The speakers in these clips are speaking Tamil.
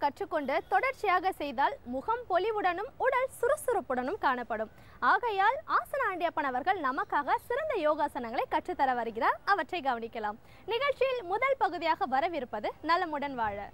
கற்றுக்கொண்டு தொடர்ச்சியாக செய்தால் முகம் பொலிவுடனும் உடல் சுறுசுறுப்புடனும் காணப்படும். ஆகையால் ஆசன ஆண்டியப்பன் அவர்கள் நமக்காக சிறந்த யோகாசனங்களை கற்றுத்தர வருகிறார். அவற்றை கவனிக்கலாம். நிகழ்ச்சியில் முதல் பகுதியாக வரவிருப்பது நலமுடன் வாழ.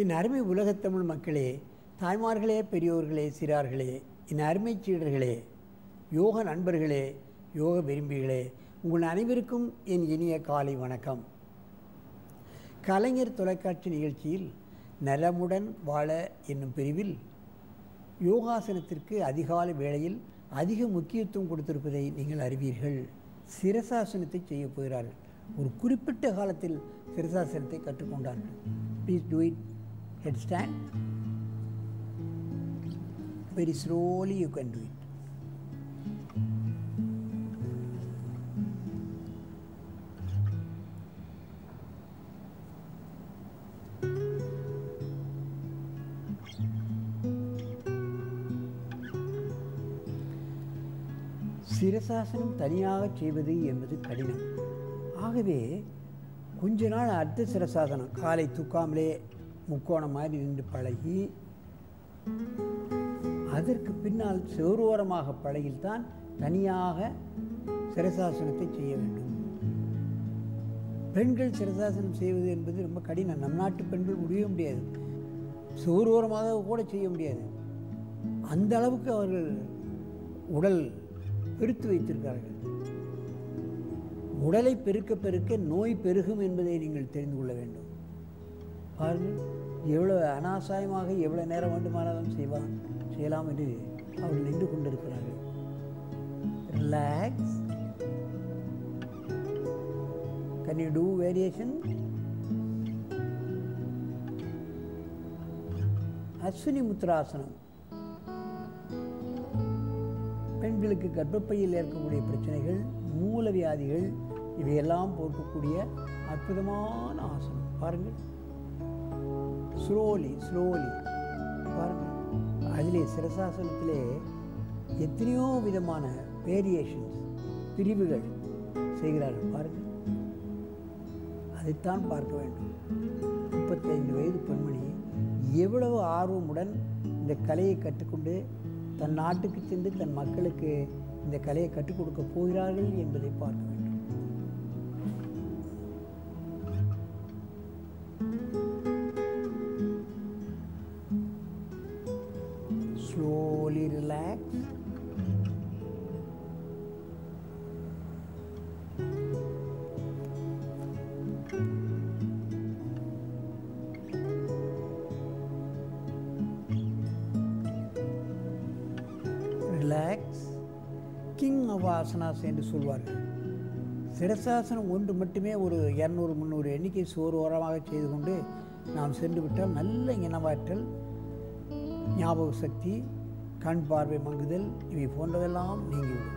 என் அருமை உலகத்தமிழ் மக்களே, தாய்மார்களே, பெரியோர்களே, சிறார்களே, என் அருமை சீடர்களே, யோக நண்பர்களே, யோக விரும்பிகளே, உங்கள் அனைவருக்கும் என் இனிய காலை வணக்கம். கலைஞர் தொலைக்காட்சி நிகழ்ச்சியில் நலமுடன் வாழ என்னும் பிரிவில் யோகாசனத்திற்கு அதிகாலை வேளையில் அதிக முக்கியத்துவம் கொடுத்திருப்பதை நீங்கள் அறிவீர்கள். சிரசாசனத்தை செய்ய போகிறார்கள். ஒரு குறிப்பிட்ட காலத்தில் சிரசாசனத்தை கற்றுக்கொண்டார்கள். Please do it. Headstand. Very slowly you can do it. சிரசாசனம் தனியாக செய்வது என்பது கடினம். ஆகவே கொஞ்ச நாள் அர்த்த சிரசாசனம் காலை தூக்காமலே முக்கோணம் மாதிரி நின்று பழகி அதற்கு பின்னால் செவ்வரோரமாக பழகில்தான் தனியாக சிரசாசனத்தை செய்ய வேண்டும். பெண்கள் சிரசாசனம் செய்வது என்பது ரொம்ப கடினம். நம் நாட்டு பெண்கள் முடியவே முடியாது. செவ்வரோரமாக கூட செய்ய முடியாது. அந்த அளவுக்கு அவர்கள் உடல் பெருத்து வைத்திருக்கிறார்கள். உடலை பெருக்க பெருக்க நோய் பெருகும் என்பதை நீங்கள் தெரிந்து கொள்ள வேண்டும். பாருங்கள், எவ்வளோ அனாசாயமாக எவ்வளோ நேரம் வேண்டுமானாலும் செய்யலாம் என்று அவர்கள் நின்று கொண்டிருக்கிறார்கள். Relax. Can you do variation? அஸ்வினி முத்ராசனம். பெண்களுக்கு கர்ப்பப்பையில் இருக்கக்கூடிய பிரச்சனைகள், மூல வியாதிகள் இவையெல்லாம் போக்கக்கூடிய அற்புதமான ஆசனம். பாருங்கள், ஸ்லோலி பாருங்கள். அதிலே சிரசாசனத்திலே எத்தனையோ விதமான வேரியேஷன்ஸ், பிரிவுகள் செய்கிறார்கள். பாருங்கள், அதைத்தான் பார்க்க வேண்டும். 35 வயது பெண்மணி எவ்வளவு ஆர்வமுடன் இந்த கலையை கற்றுக்கொண்டு தன் நாட்டுக்கு சென்று தன் மக்களுக்கு இந்த கலையை கற்றுக் கொடுக்க போகிறார்கள் என்பதை பார்க்க வேண்டும். Slowly relax. Relax. King of Asanas என்று சொல்வார்கள். சிரசாசனம் ஒன்று மட்டுமே ஒரு 200-300 எண்ணிக்கை சோறு ஓரமாக செய்து கொண்டு நாம் சென்று விட்டால் நல்ல இனவாற்றல், ஞாபக சக்தி, கண் பார்வை மங்குதல் இவை போன்றதெல்லாம் நீங்கிவிடும்.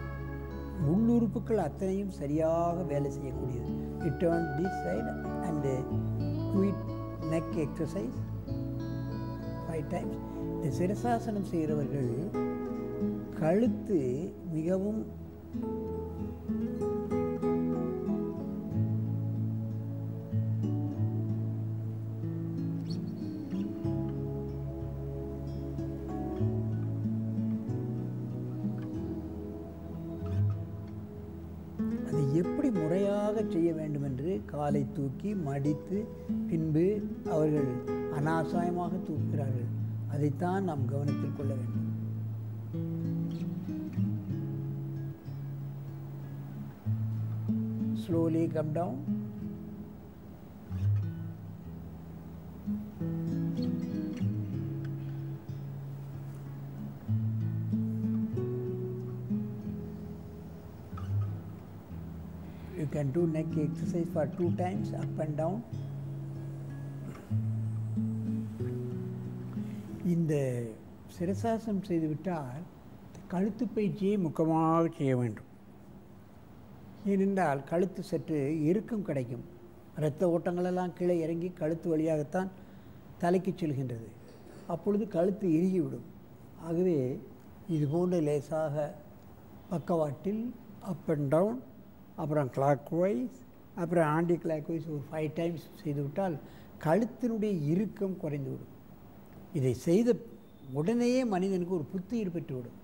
உள்ளுறுப்புகள் அத்தனையும் சரியாக வேலை செய்யக்கூடியது. Return this side and quit neck exercise 5 times. இந்த சிரசாசனம் செய்கிறவர்கள் கழுத்து மிகவும் எப்படி முறையாக செய்ய வேண்டும் என்று காலை தூக்கி மடித்து பின்பு அவர்கள் அனாசாயமாக தூக்குகிறார்கள். அதைத்தான் நாம் கவனத்தில் கொள்ள வேண்டும். Slowly come down. You can do neck exercise for 2 times, up and down. இந்த சிரசாசனம் செய்துவிட்டால் கழுத்து பயிற்சியை முக்கியமாக செய்ய வேண்டும். ஏனென்றால் கழுத்து சற்று இறுக்கம் கிடைக்கும். இரத்த ஓட்டங்களெல்லாம் கீழே இறங்கி கழுத்து வழியாகத்தான் தலைக்கு செல்கின்றது. அப்பொழுது கழுத்து இறுகிவிடும். ஆகவே இது போன்ற லேசாக பக்கவாட்டில் அப் அண்ட் டவுன், அப்புறம் கிளாக் வைஸ், அப்புறம் ஆன்டி கிளாக் வைஸ் ஒரு 5 டைம்ஸ் செய்துவிட்டால் கழுத்தினுடைய இறுக்கம் குறைந்துவிடும். இதை செய்த உடனேயே மனிதனுக்கு ஒரு புத்துயிர் பெற்றுவிடும்.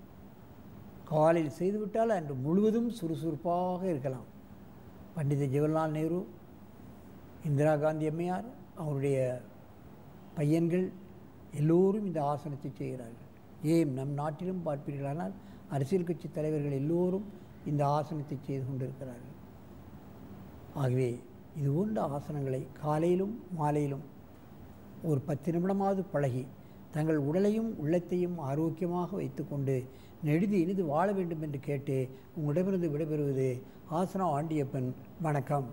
காலையில் செய்துவிட்டால் அன்று முழுவதும் சுறுசுறுப்பாக இருக்கலாம். பண்டித ஜவஹர்லால் நேரு, இந்திரா காந்தி அம்மையார், அவருடைய பையன்கள் எல்லோரும் இந்த ஆசனத்தை செய்கிறார்கள். ஏன் நம் நாட்டிலும் பார்ப்பீர்களானால் அரசியல் கட்சி தலைவர்கள் எல்லோரும் இந்த ஆசனத்தை செய்து கொண்டிருக்கிறார்கள். ஆகவே இது போன்ற ஆசனங்களை காலையிலும் மாலையிலும் ஒரு 10 நிமிடமாவது பழகி தங்கள் உடலையும் உள்ளத்தையும் ஆரோக்கியமாக வைத்துக்கொண்டு நெடுதி இனிது வாழ வேண்டும் என்று கேட்டு உங்களிடமிருந்து விடைபெறுவது ஆசனா ஆண்டியப்பன். வணக்கம்.